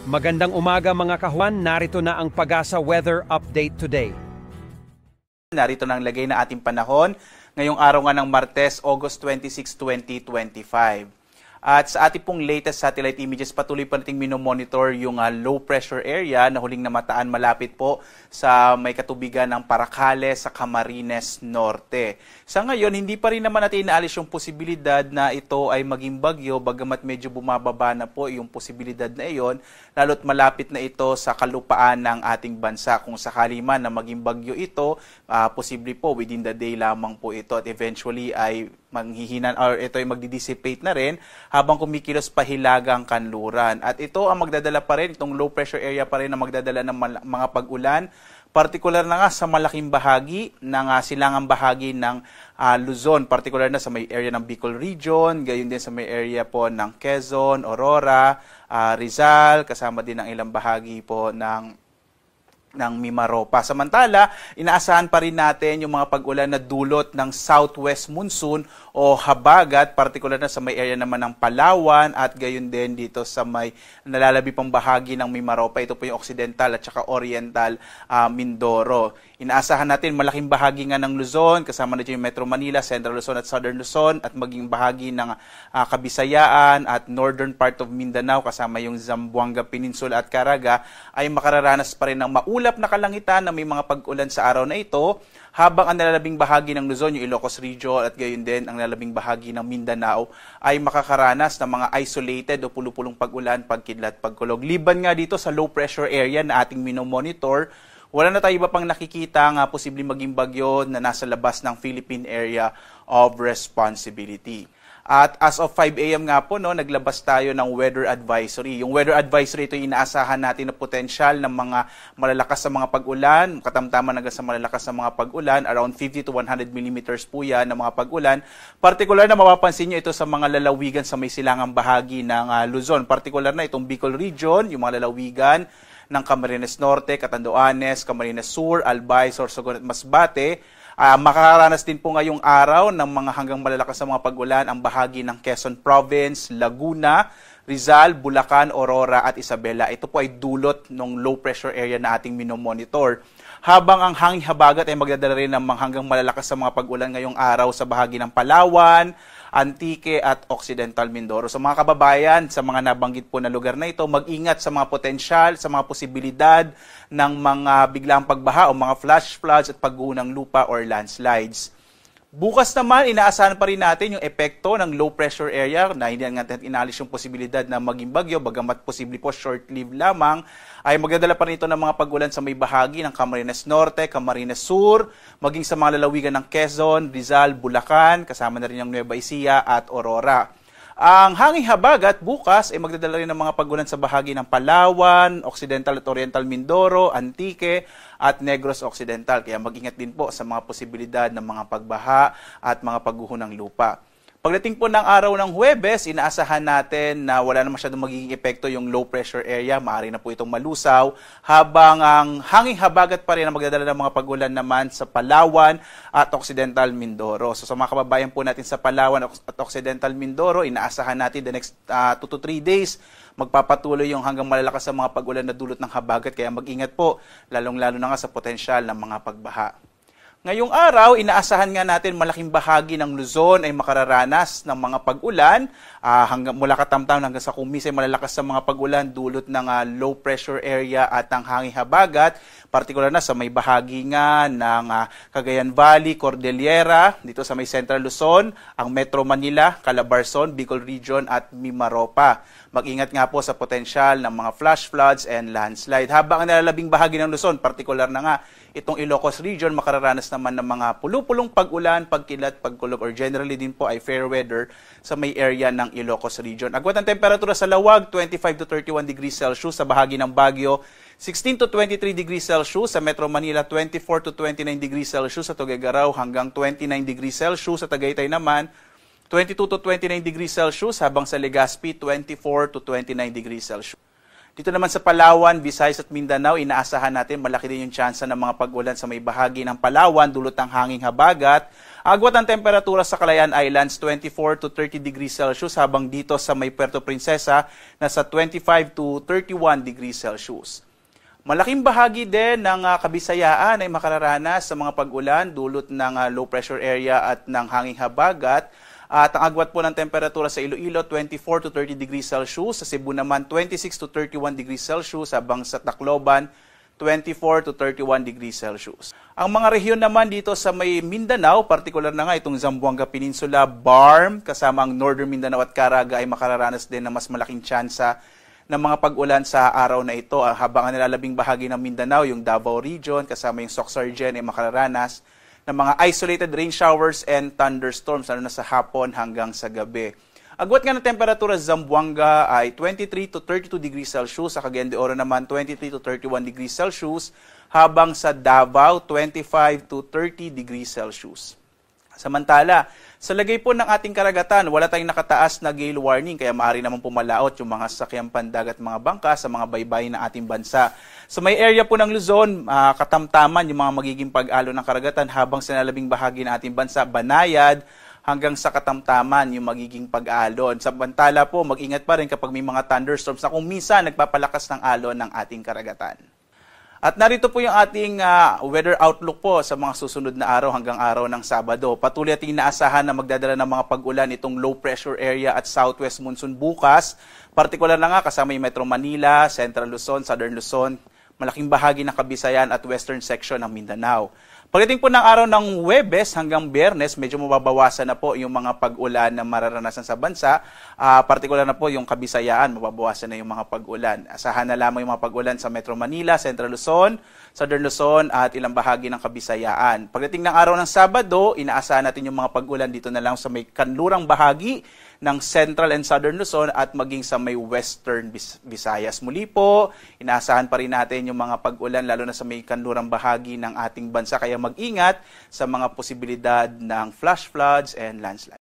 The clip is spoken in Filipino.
Magandang umaga mga kahuan, narito na ang Pag-asa Weather Update today. Narito na ang lagay na ating panahon ngayong araw nga ng Martes, August 26, 2025. At sa ating pong latest satellite images, patuloy pa nating minomonitor yung low pressure area na huling namataan malapit po sa may katubigan ng Paracales sa Camarines Norte. Sa ngayon, hindi pa rin naman natin inaalis yung posibilidad na ito ay maging bagyo, bagamat medyo bumababa na po yung posibilidad na iyon, lalo't malapit na ito sa kalupaan ng ating bansa. Kung sakali man na maging bagyo ito, posible po within the day lamang po ito at eventually ay manghihinan or ito ay magdi-dissipate na rin habang kumikilos pa hilagang kanluran. At ito ang magdadala pa rin, itong low pressure area pa rin ang magdadala ng mga pag-ulan, partikular na nga sa malaking bahagi ng silangang bahagi ng Luzon, partikular na sa may area ng Bicol Region, gayon din sa may area po ng Quezon, Aurora, Rizal, kasama din ang ilang bahagi po ng Mimaropa. Samantala, inaasahan pa rin natin yung mga pag-ulan na dulot ng southwest monsoon o habagat, partikular na sa may area naman ng Palawan at gayon din dito sa may nalalabi pang bahagi ng Mimaropa. Ito po yung occidental at saka oriental Mindoro. Inaasahan natin malaking bahagi nga ng Luzon, kasama na dyan yung Metro Manila, Central Luzon at Southern Luzon at maging bahagi ng Kabisayaan at northern part of Mindanao, kasama yung Zamboanga Peninsula at Caraga, ay makararanas pa rin ng maulap na kalangitan na may mga pag-ulan sa araw na ito, habang ang nalalabing bahagi ng Luzon, yung Ilocos Region at gayon din ang nalalabing bahagi ng Mindanao ay makakaranas ng mga isolated o pulupulong pag-ulan, pagkidlat, pagkulog. Liban nga dito sa low pressure area na ating minomonitor, wala na tayo iba pang nakikita nga posibleng maging bagyo na nasa labas ng Philippine Area of Responsibility. At as of 5 a.m. nga po, naglabas tayo ng weather advisory. Yung weather advisory, ito yung inaasahan natin na potensyal ng mga malalakas sa mga pag-ulan, katamtaman hanggang sa malalakas sa mga pag-ulan, around 50 to 100 millimeters po yan ng mga pag-ulan. Partikular na mapapansin nyo ito sa mga lalawigan sa may silangang bahagi ng Luzon. Partikular na itong Bicol Region, yung mga lalawigan ng Camarines Norte, Catanduanes, Camarines Sur, Albay, Sorsogon at Masbate. Makakaranas din po ngayong araw ng mga hanggang malalakas na mga pag-ulan ang bahagi ng Quezon Province, Laguna, Rizal, Bulacan, Aurora at Isabela. Ito po ay dulot ng low pressure area na ating minomonitor. Habang ang hangin habagat ay magdadala rin ng hanggang malalakas sa mga pag-ulan ngayong araw sa bahagi ng Palawan, Antique at Occidental Mindoro. So mga kababayan, sa mga nabanggit po na lugar na ito, mag-ingat sa mga potensyal, sa mga posibilidad ng mga biglang pagbaha o mga flash floods at pagguho ng lupa or landslides. Bukas naman, inaasahan pa rin natin yung epekto ng low pressure area na hindi natin inalis yung posibilidad na maging bagyo, bagamat posible po short-lived lamang, ay magdadala pa rin ito ng mga pag-ulan sa may bahagi ng Camarines Norte, Camarines Sur, maging sa mga lalawigan ng Quezon, Rizal, Bulacan, kasama na rin yung Nueva Ecija at Aurora. Ang hanging habagat bukas ay magdadala rin ng mga pag-ulan sa bahagi ng Palawan, Occidental at Oriental Mindoro, Antique at Negros Occidental. Kaya mag-ingat din po sa mga posibilidad ng mga pagbaha at mga pagguho ng lupa. Pagdating po ng araw ng Huwebes, inaasahan natin na wala na masyadong magiging epekto yung low pressure area. Maaari na po itong malusaw, habang ang hanging habagat pa rin ang magdadala ng mga pag-ulan naman sa Palawan at Occidental Mindoro. So sa mga kababayan po natin sa Palawan at Occidental Mindoro, inaasahan natin the next 2 to 3 days, magpapatuloy yung hanggang malalakas sa mga pag-ulan na dulot ng habagat. Kaya mag-ingat po, lalong-lalo na nga sa potensyal ng mga pagbaha. Ngayong araw, inaasahan nga natin malaking bahagi ng Luzon ay makararanas ng mga pag-ulan mula Katamtam hanggang sa Kumisay, malalakas sa mga pag-ulan dulot ng low pressure area at ang hanging habagat, partikular na sa may bahagi nga ng Cagayan Valley, Cordillera, dito sa may Central Luzon, ang Metro Manila, Calabarzon, Bicol Region at Mimaropa. Mag-ingat nga po sa potensyal ng mga flash floods and landslide. Habang ang nalalabing bahagi ng Luzon, partikular na nga itong Ilocos Region, makararanas naman ng mga pulupulong pag-ulan, pagkilat, pagkulog, or generally din po ay fair weather sa may area ng Ilocos Region. Agwat ang temperatura sa Lawag, 25 to 31 degrees Celsius sa bahagi ng Baguio, 16 to 23 degrees Celsius sa Metro Manila, 24 to 29 degrees Celsius sa Tuguegarao, hanggang 29 degrees Celsius sa Tagaytay naman, 22 to 29 degrees Celsius, habang sa Legazpi, 24 to 29 degrees Celsius. Dito naman sa Palawan, Visayas at Mindanao, inaasahan natin malaki din yung tsansa ng mga pag-ulan sa may bahagi ng Palawan dulot ng hanging habagat. Agwat ang temperatura sa Calayan Islands 24 to 30 degrees Celsius habang dito sa may Puerto Princesa nasa 25 to 31 degrees Celsius. Malaking bahagi din ng Kabisayaan ay makararanas sa mga pag-ulan dulot ng low pressure area at ng hanging habagat. At ang agwat po ng temperatura sa Iloilo, 24 to 30 degrees Celsius. Sa Cebu naman, 26 to 31 degrees Celsius. Habang sa Tacloban, 24 to 31 degrees Celsius. Ang mga rehiyon naman dito sa may Mindanao, partikular na nga itong Zamboanga Peninsula, Barm, kasama ang Northern Mindanao at Caraga ay makararanas din ng mas malaking tsansa ng mga pag-ulan sa araw na ito. Habang ang nilalabing bahagi ng Mindanao, yung Davao Region, kasama yung Soc-Sargen ay makararanas ng mga isolated rain showers and thunderstorms lalo na sa hapon hanggang sa gabi. Agwat nga ng temperatura sa Zamboanga ay 23 to 32 degrees Celsius, sa Cagayan de Oro naman 23 to 31 degrees Celsius, habang sa Davao 25 to 30 degrees Celsius. Samantala, sa lagay po ng ating karagatan, wala tayong nakataas na gale warning kaya maaari naman pumalaot yung mga sasakyang pandagat at mga bangka sa mga baybayin ng ating bansa. Sa may area po ng Luzon, katamtaman yung mga magiging pag-alo ng karagatan habang sa nalabing bahagi ng ating bansa, Banayad, hanggang sa katamtaman yung magiging pag-alon. Samantala po, mag-ingat pa rin kapag may mga thunderstorms na kung minsan nagpapalakas ng alon ng ating karagatan. At narito po yung ating weather outlook po sa mga susunod na araw hanggang araw ng Sabado. Patuloy ating inaasahan na magdadala ng mga pag-ulan itong low pressure area at southwest monsoon bukas. Partikular na nga kasama yung Metro Manila, Central Luzon, Southern Luzon, malaking bahagi ng Kabisayan at western section ng Mindanao. Pagdating po ng araw ng Huwebes hanggang Biyernes, medyo mababawasan na po yung mga pag-ulan na mararanasan sa bansa. Partikular na po yung Kabisayaan, mababawasan na yung mga pag-ulan. Asahan na lamang yung mga pag-ulan sa Metro Manila, Central Luzon, Southern Luzon at ilang bahagi ng Kabisayaan. Pagdating ng araw ng Sabado, inaasahan natin yung mga pag-ulan dito na lang sa may kanlurang bahagi ng Central and Southern Luzon at maging sa may Western Visayas. Muli po, inaasahan pa rin natin yung mga pag-ulan lalo na sa may kanlurang bahagi ng ating bansa. Kaya mag-ingat sa mga posibilidad ng flash floods and landslides.